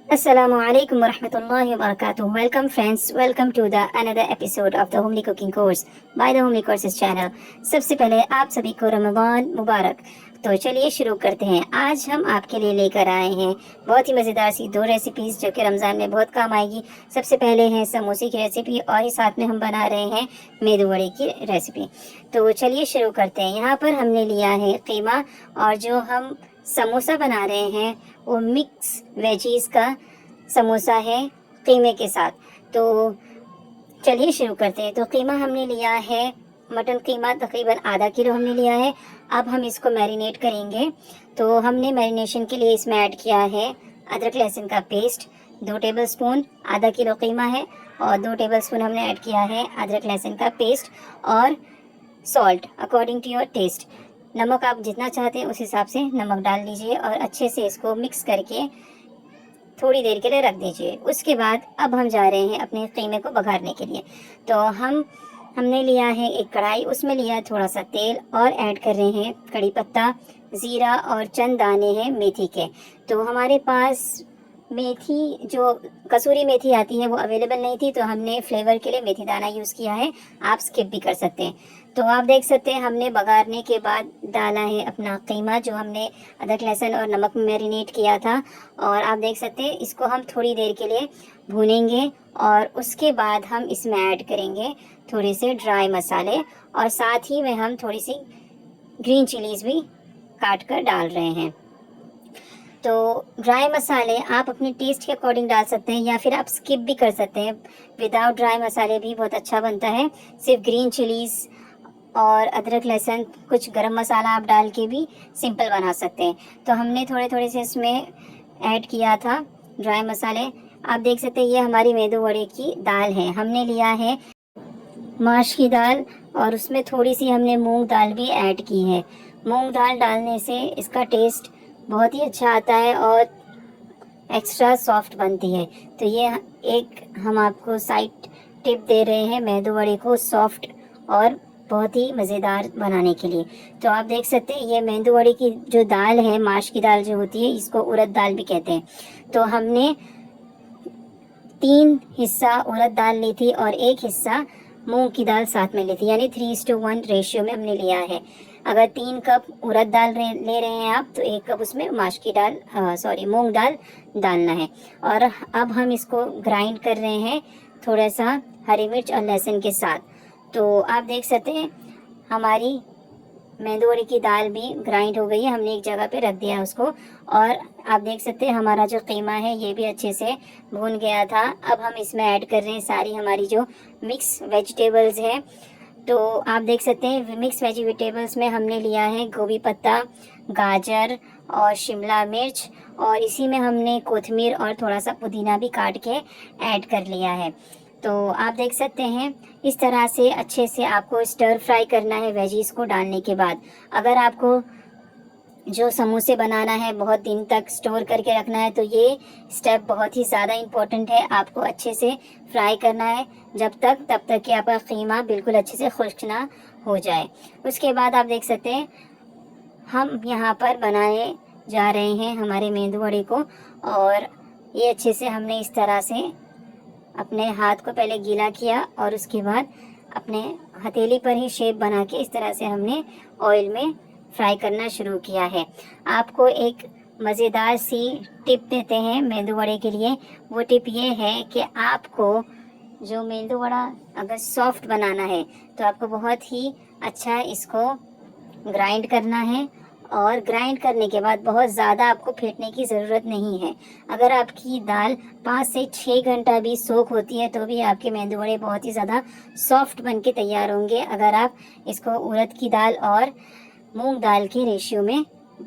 Assalamu alaikum warahmatullahi wabarakatuh. Welcome friends, welcome to the another episode of the Homely Cooking Course by the Homely Courses channel. सबसे पहले आप सभी को रमज़ान मुबारक। तो चलिए शुरू करते हैं। आज हम आपके लिए लेकर आए हैं बहुत ही मज़ेदार सी दो रेसिपीज़ जो कि रमज़ान में बहुत काम आएगी। सबसे पहले है समोसे की रेसिपी और ही साथ में हम बना रहे हैं मेदू वड़े की रेसिपी। तो चलिए शुरू करते हैं। यहाँ पर हमने लिया है कीमा और जो हम समोसा बना रहे हैं वो मिक्स वेजीज का समोसा है कीमे के साथ। तो चलिए शुरू करते हैं। तो कीमा हमने लिया है, मटन कीमा तकरीबन आधा किलो हमने लिया है। अब हम इसको मैरिनेट करेंगे। तो हमने मैरिनेशन के लिए इसमें ऐड किया है अदरक लहसुन का पेस्ट 2 टेबलस्पून, आधा किलो कीमा है और 2 टेबलस्पून हमने ऐड किया है अदरक लहसुन का पेस्ट और salt according to your taste. नमक आप जितना चाहते हैं उस हिसाब से नमक डाल दीजिए और अच्छे से इसको मिक्स करके थोड़ी देर के लिए रख दीजिए। उसके बाद अब हम जा रहे हैं अपने कीमे को बघारने के लिए। तो हमने लिया है एक कढ़ाई, उसमें लिया थोड़ा सा तेल और ऐड कर रहे हैं कड़ी पत्ता, ज़ीरा और चंद दाने हैं मेथी के। तो हमारे पास मेथी जो कसूरी मेथी आती है वो अवेलेबल नहीं थी, तो हमने फ्लेवर के लिए मेथी दाना यूज़ किया है। आप स्किप भी कर सकते हैं। तो आप देख सकते हैं हमने बघारने के बाद डाला है अपना कीमा जो हमने अदरक लहसुन और नमक में मैरिनेट किया था। और आप देख सकते हैं इसको हम थोड़ी देर के लिए भूनेंगे और उसके बाद हम इसमें ऐड करेंगे थोड़े से ड्राई मसाले और साथ ही में हम थोड़ी सी ग्रीन चिलीज़ भी काट कर डाल रहे हैं। तो ड्राई मसाले आप अपने टेस्ट के अकॉर्डिंग डाल सकते हैं या फिर आप स्किप भी कर सकते हैं। विदाउट ड्राई मसाले भी बहुत अच्छा बनता है। सिर्फ ग्रीन चिलीज़ और अदरक लहसुन कुछ गरम मसाला आप डाल के भी सिंपल बना सकते हैं। तो हमने थोड़े थोड़े से इसमें ऐड किया था ड्राई मसाले। आप देख सकते हैं ये हमारी मेदू वड़े की दाल है। हमने लिया है माश की दाल और उसमें थोड़ी सी हमने मूंग दाल भी ऐड की है। मूंग दाल डालने से इसका टेस्ट बहुत ही अच्छा आता है और एक्स्ट्रा सॉफ्ट बनती है। तो ये एक हम आपको साइड टिप दे रहे हैं मेदू वड़े को सॉफ्ट और बहुत ही मज़ेदार बनाने के लिए। तो आप देख सकते हैं ये मेदू वड़े की जो दाल है, माश की दाल जो होती है, इसको उड़द दाल भी कहते हैं। तो हमने 3 हिस्सा उड़द दाल ली थी और 1 हिस्सा मूंग की दाल साथ में ली थी, यानी 3:1 रेशियो में हमने लिया है। अगर 3 कप उड़द दाल ले रहे हैं आप तो 1 कप उसमें मूंग दाल डालना है। और अब हम इसको ग्राइंड कर रहे हैं थोड़ा सा हरी मिर्च और लहसुन के साथ। तो आप देख सकते हैं हमारी मेदू वड़े की दाल भी ग्राइंड हो गई है। हमने एक जगह पे रख दिया उसको और आप देख सकते हैं हमारा जो कीमा है ये भी अच्छे से भून गया था। अब हम इसमें ऐड कर रहे हैं सारी हमारी जो मिक्स वेजिटेबल्स है। तो आप देख सकते हैं मिक्स वेजिटेबल्स में हमने लिया है गोभी पत्ता, गाजर और शिमला मिर्च और इसी में हमने कोथिमीर और थोड़ा सा पुदीना भी काट के ऐड कर लिया है। तो आप देख सकते हैं इस तरह से अच्छे से आपको स्टर फ्राई करना है वेजीज को डालने के बाद। अगर आपको जो समोसे बनाना है बहुत दिन तक स्टोर करके रखना है तो ये स्टेप बहुत ही ज़्यादा इम्पोर्टेंट है। आपको अच्छे से फ्राई करना है तब तक कि आपका कीमा बिल्कुल अच्छे से खुश्क ना हो जाए। उसके बाद आप देख सकते हैं हम यहाँ पर बनाने जा रहे हैं हमारे मेदू वड़े को। और ये अच्छे से हमने इस तरह से अपने हाथ को पहले गीला किया और उसके बाद अपने हथेली पर ही शेप बना के इस तरह से हमने ऑयल में फ्राई करना शुरू किया है। आपको एक मज़ेदार सी टिप देते हैं मेदू वड़े के लिए। वो टिप ये है कि आपको जो मेदू वड़ा अगर सॉफ्ट बनाना है तो आपको बहुत ही अच्छा इसको ग्राइंड करना है और ग्राइंड करने के बाद बहुत ज़्यादा आपको फेंटने की ज़रूरत नहीं है। अगर आपकी दाल 5 से 6 घंटा भी सोख होती है तो भी आपके मेदू वड़े बहुत ही ज़्यादा सॉफ्ट बन के तैयार होंगे अगर आप इसको उड़द की दाल और मूंग दाल के रेशियो में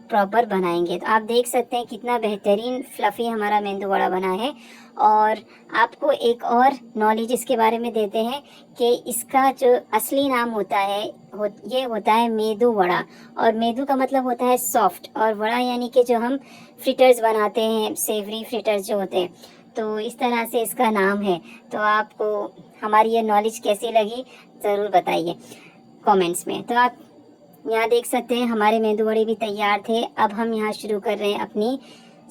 प्रॉपर बनाएंगे। तो आप देख सकते हैं कितना बेहतरीन फ्लफ़ी हमारा मेदू वड़ा बना है। और आपको एक और नॉलेज इसके बारे में देते हैं कि इसका जो असली नाम होता है ये होता है मेदू वड़ा। और मेदू का मतलब होता है सॉफ्ट और वड़ा यानी कि जो हम फ्रिटर्स बनाते हैं, सेवरी फ्रिटर्स जो होते हैं, तो इस तरह से इसका नाम है। तो आपको हमारी ये नॉलेज कैसी लगी ज़रूर बताइए कमेंट्स में। तो आप यहाँ देख सकते हैं हमारे मेदू वड़े भी तैयार थे। अब हम यहाँ शुरू कर रहे हैं अपनी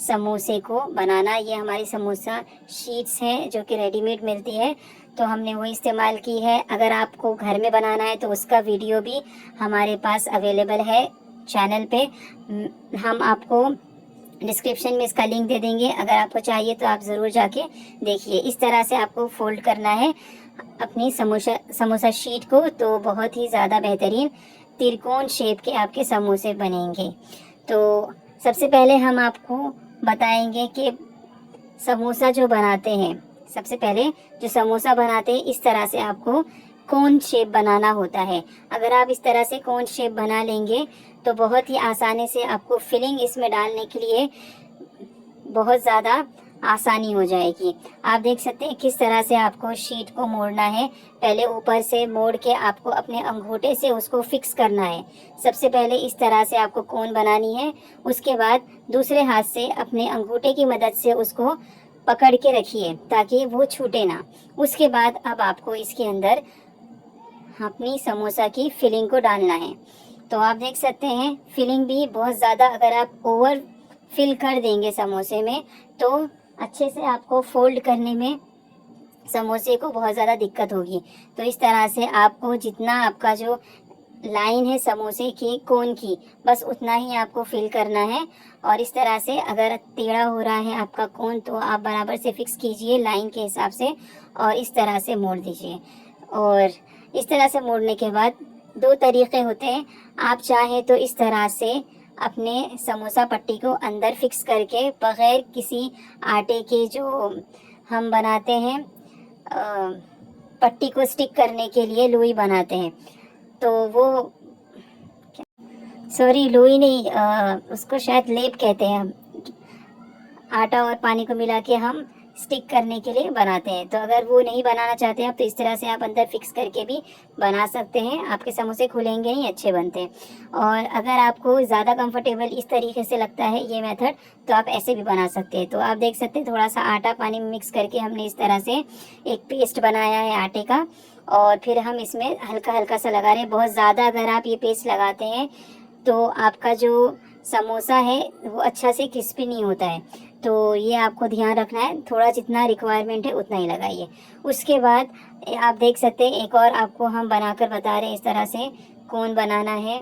समोसे को बनाना। ये हमारी समोसा शीट्स हैं जो कि रेडीमेड मिलती है, तो हमने वो इस्तेमाल की है। अगर आपको घर में बनाना है तो उसका वीडियो भी हमारे पास अवेलेबल है चैनल पे। हम आपको डिस्क्रिप्शन में इसका लिंक दे देंगे, अगर आपको चाहिए तो आप ज़रूर जाके देखिए। इस तरह से आपको फोल्ड करना है अपनी समोसा शीट को, तो बहुत ही ज़्यादा बेहतरीन त्रिकोण शेप के आपके समोसे बनेंगे। तो सबसे पहले हम आपको बताएंगे कि समोसा जो बनाते हैं, सबसे पहले जो समोसा बनाते हैं इस तरह से आपको कोन शेप बनाना होता है। अगर आप इस तरह से कोन शेप बना लेंगे तो बहुत ही आसानी से आपको फिलिंग इसमें डालने के लिए बहुत ज़्यादा आसानी हो जाएगी। आप देख सकते हैं किस तरह से आपको शीट को मोड़ना है। पहले ऊपर से मोड़ के आपको अपने अंगूठे से उसको फिक्स करना है। सबसे पहले इस तरह से आपको कोन बनानी है, उसके बाद दूसरे हाथ से अपने अंगूठे की मदद से उसको पकड़ के रखिए ताकि वो छूटे ना। उसके बाद अब आपको इसके अंदर अपनी समोसा की फिलिंग को डालना है। तो आप देख सकते हैं फिलिंग भी बहुत ज़्यादा, अगर आप ओवर फिल कर देंगे समोसे में तो अच्छे से आपको फोल्ड करने में समोसे को बहुत ज़्यादा दिक्कत होगी। तो इस तरह से आपको जितना आपका जो लाइन है समोसे की कोन की, बस उतना ही आपको फिल करना है। और इस तरह से अगर टेढ़ा हो रहा है आपका कोन तो आप बराबर से फिक्स कीजिए लाइन के हिसाब से और इस तरह से मोड़ दीजिए। और इस तरह से मोड़ने के बाद दो तरीक़े होते हैं। आप चाहें तो इस तरह से अपने समोसा पट्टी को अंदर फिक्स करके बग़ैर किसी आटे के जो हम बनाते हैं पट्टी को स्टिक करने के लिए लोई बनाते हैं, तो वो सॉरी लोई नहीं, उसको शायद लेप कहते हैं। हम आटा और पानी को मिला के हम स्टिक करने के लिए बनाते हैं। तो अगर वो नहीं बनाना चाहते हैं आप तो इस तरह से आप अंदर फिक्स करके भी बना सकते हैं। आपके समोसे खुलेंगे नहीं, अच्छे बनते हैं। और अगर आपको ज़्यादा कंफर्टेबल इस तरीके से लगता है ये मेथड तो आप ऐसे भी बना सकते हैं। तो आप देख सकते हैं थोड़ा सा आटा पानी में मिक्स करके हमने इस तरह से एक पेस्ट बनाया है आटे का, और फिर हम इसमें हल्का हल्का सा लगा रहे हैं। बहुत ज़्यादा अगर आप ये पेस्ट लगाते हैं तो आपका जो समोसा है वो अच्छा से क्रिस्पी नहीं होता है। तो ये आपको ध्यान रखना है, थोड़ा जितना रिक्वायरमेंट है उतना ही लगाइए। उसके बाद आप देख सकते हैं एक और आपको हम बनाकर बता रहे हैं इस तरह से कोन बनाना है।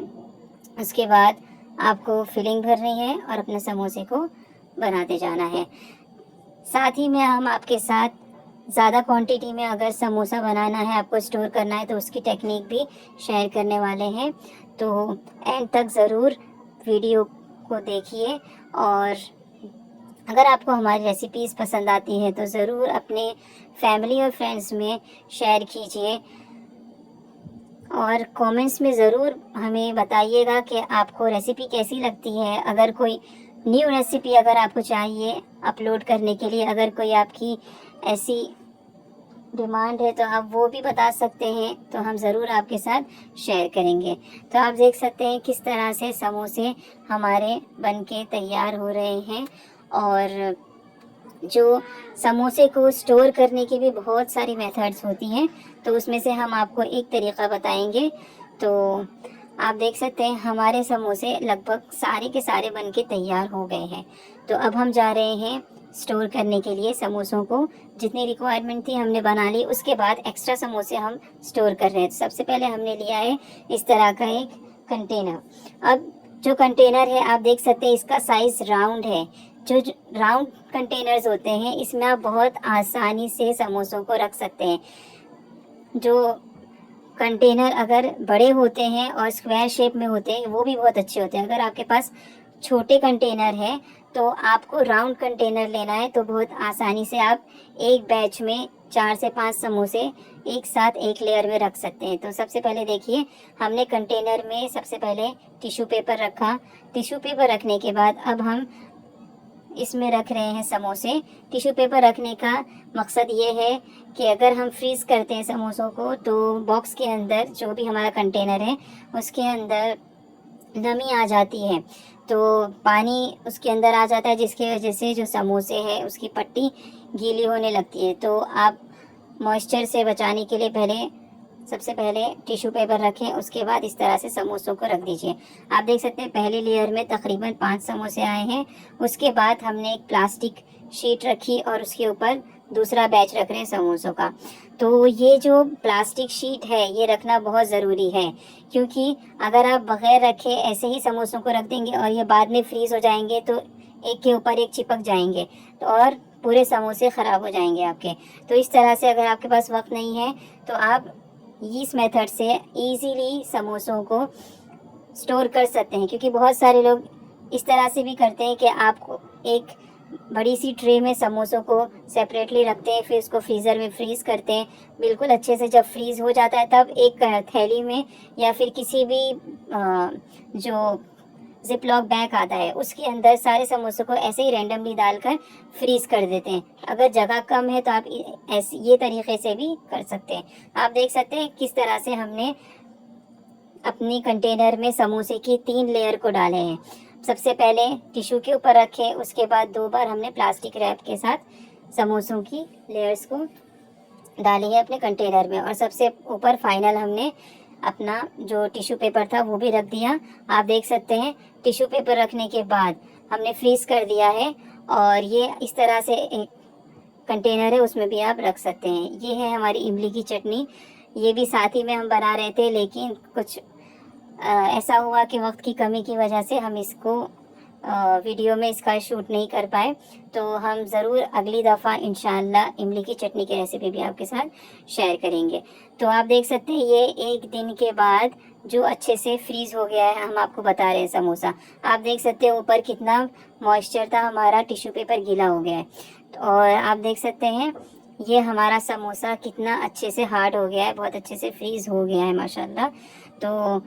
उसके बाद आपको फिलिंग भरनी है और अपने समोसे को बनाते जाना है। साथ ही में हम आपके साथ ज़्यादा क्वांटिटी में अगर समोसा बनाना है, आपको स्टोर करना है, तो उसकी टेक्निक भी शेयर करने वाले हैं। तो एंड तक ज़रूर वीडियो को देखिए, और अगर आपको हमारी रेसिपीज़ पसंद आती है तो ज़रूर अपने फैमिली और फ्रेंड्स में शेयर कीजिए, और कमेंट्स में ज़रूर हमें बताइएगा कि आपको रेसिपी कैसी लगती है। अगर कोई न्यू रेसिपी अगर आपको चाहिए अपलोड करने के लिए, अगर कोई आपकी ऐसी डिमांड है तो आप वो भी बता सकते हैं, तो हम ज़रूर आपके साथ शेयर करेंगे। तो आप देख सकते हैं किस तरह से समोसे हमारे बनके तैयार हो रहे हैं। और जो समोसे को स्टोर करने की भी बहुत सारी मेथड्स होती हैं, तो उसमें से हम आपको एक तरीक़ा बताएंगे। तो आप देख सकते हैं हमारे समोसे लगभग सारे के सारे बनके तैयार हो गए हैं। तो अब हम जा रहे हैं स्टोर करने के लिए समोसों को। जितनी रिक्वायरमेंट थी हमने बना ली, उसके बाद एक्स्ट्रा समोसे हम स्टोर कर रहे हैं। तो सबसे पहले हमने लिया है इस तरह का एक कंटेनर। अब जो कंटेनर है आप देख सकते हैं इसका साइज़ राउंड है। जो राउंड कंटेनर्स होते हैं इसमें आप बहुत आसानी से समोसों को रख सकते हैं। जो कंटेनर अगर बड़े होते हैं और स्क्वायर शेप में होते हैं वो भी बहुत अच्छे होते हैं। अगर आपके पास छोटे कंटेनर है तो आपको राउंड कंटेनर लेना है, तो बहुत आसानी से आप एक बैच में 4 से 5 समोसे एक साथ एक लेयर में रख सकते हैं। तो सबसे पहले देखिए हमने कंटेनर में सबसे पहले टिश्यू पेपर रखा। टिश्यू पेपर रखने के बाद अब हम इसमें रख रहे हैं समोसे। टिश्यू पेपर रखने का मकसद ये है कि अगर हम फ्रीज़ करते हैं समोसों को तो बॉक्स के अंदर जो भी हमारा कंटेनर है उसके अंदर नमी आ जाती है, तो पानी उसके अंदर आ जाता है, जिसकी वजह से जो समोसे है उसकी पट्टी गीली होने लगती है। तो आप मॉइस्चर से बचाने के लिए पहले सबसे पहले टिश्यू पेपर रखें, उसके बाद इस तरह से समोसों को रख दीजिए। आप देख सकते हैं पहली लेयर में तकरीबन 5 समोसे आए हैं। उसके बाद हमने एक प्लास्टिक शीट रखी और उसके ऊपर दूसरा बैच रख रहे हैं समोसों का। तो ये जो प्लास्टिक शीट है ये रखना बहुत ज़रूरी है, क्योंकि अगर आप बग़ैर रखे ऐसे ही समोसों को रख देंगे और ये बाद में फ्रीज़ हो जाएंगे तो एक के ऊपर एक चिपक जाएंगे तो और पूरे समोसे ख़राब हो जाएंगे आपके। तो इस तरह से अगर आपके पास वक्त नहीं है तो आप इस मेथड से इजीली समोसों को स्टोर कर सकते हैं, क्योंकि बहुत सारे लोग इस तरह से भी करते हैं कि आपको एक बड़ी सी ट्रे में समोसों को सेपरेटली रखते हैं, फिर उसको फ्रीज़र में फ्रीज़ करते हैं। बिल्कुल अच्छे से जब फ्रीज़ हो जाता है तब एक थैली में या फिर किसी भी जो जिप लॉक बैग आता है उसके अंदर सारे समोसों को ऐसे ही रैंडमली डालकर फ्रीज़ कर देते हैं। अगर जगह कम है तो आप ऐसे ये तरीके से भी कर सकते हैं। आप देख सकते हैं किस तरह से हमने अपनी कंटेनर में समोसे की 3 लेयर को डाले हैं। सबसे पहले टिश्यू के ऊपर रखे, उसके बाद 2 बार हमने प्लास्टिक रैप के साथ समोसों की लेयर्स को डाली है अपने कंटेनर में, और सबसे ऊपर फाइनल हमने अपना जो टिश्यू पेपर था वो भी रख दिया। आप देख सकते हैं टिश्यू पेपर रखने के बाद हमने फ्रीज़ कर दिया है, और ये इस तरह से एक कंटेनर है उसमें भी आप रख सकते हैं। ये है हमारी इमली की चटनी। ये भी साथ ही में हम बना रहे थे, लेकिन कुछ ऐसा हुआ कि वक्त की कमी की वजह से हम इसको वीडियो में इसका शूट नहीं कर पाए। तो हम ज़रूर अगली दफ़ा इंशाल्लाह इमली की चटनी की रेसिपी भी आपके साथ शेयर करेंगे। तो आप देख सकते हैं ये एक दिन के बाद जो अच्छे से फ्रीज़ हो गया है, हम आपको बता रहे हैं समोसा। आप देख सकते हैं ऊपर कितना मॉइस्चर था, हमारा टिश्यू पेपर गीला हो गया है। और आप देख सकते हैं ये हमारा समोसा कितना अच्छे से हार्ड हो गया है, बहुत अच्छे से फ्रीज़ हो गया है माशाल्लाह। तो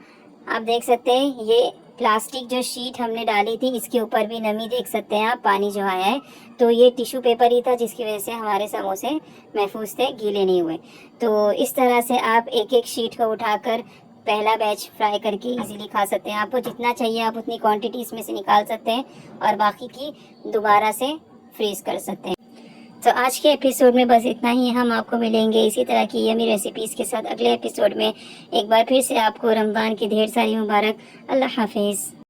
आप देख सकते हैं ये प्लास्टिक जो शीट हमने डाली थी इसके ऊपर भी नमी देख सकते हैं आप, पानी जो आया है। तो ये टिश्यू पेपर ही था जिसकी वजह से हमारे समोसे महफूज थे, गीले नहीं हुए। तो इस तरह से आप एक एक शीट को उठाकर पहला बैच फ्राई करके इजीली खा सकते हैं। आपको जितना चाहिए आप उतनी क्वांटिटी इसमें से निकाल सकते हैं और बाकी की दोबारा से फ्रीज़ कर सकते हैं। तो आज के एपिसोड में बस इतना ही। हम आपको मिलेंगे इसी तरह की यमी रेसिपीज़ के साथ अगले एपिसोड में। एक बार फिर से आपको रमज़ान की ढेर सारी मुबारक। अल्लाह हाफिज़।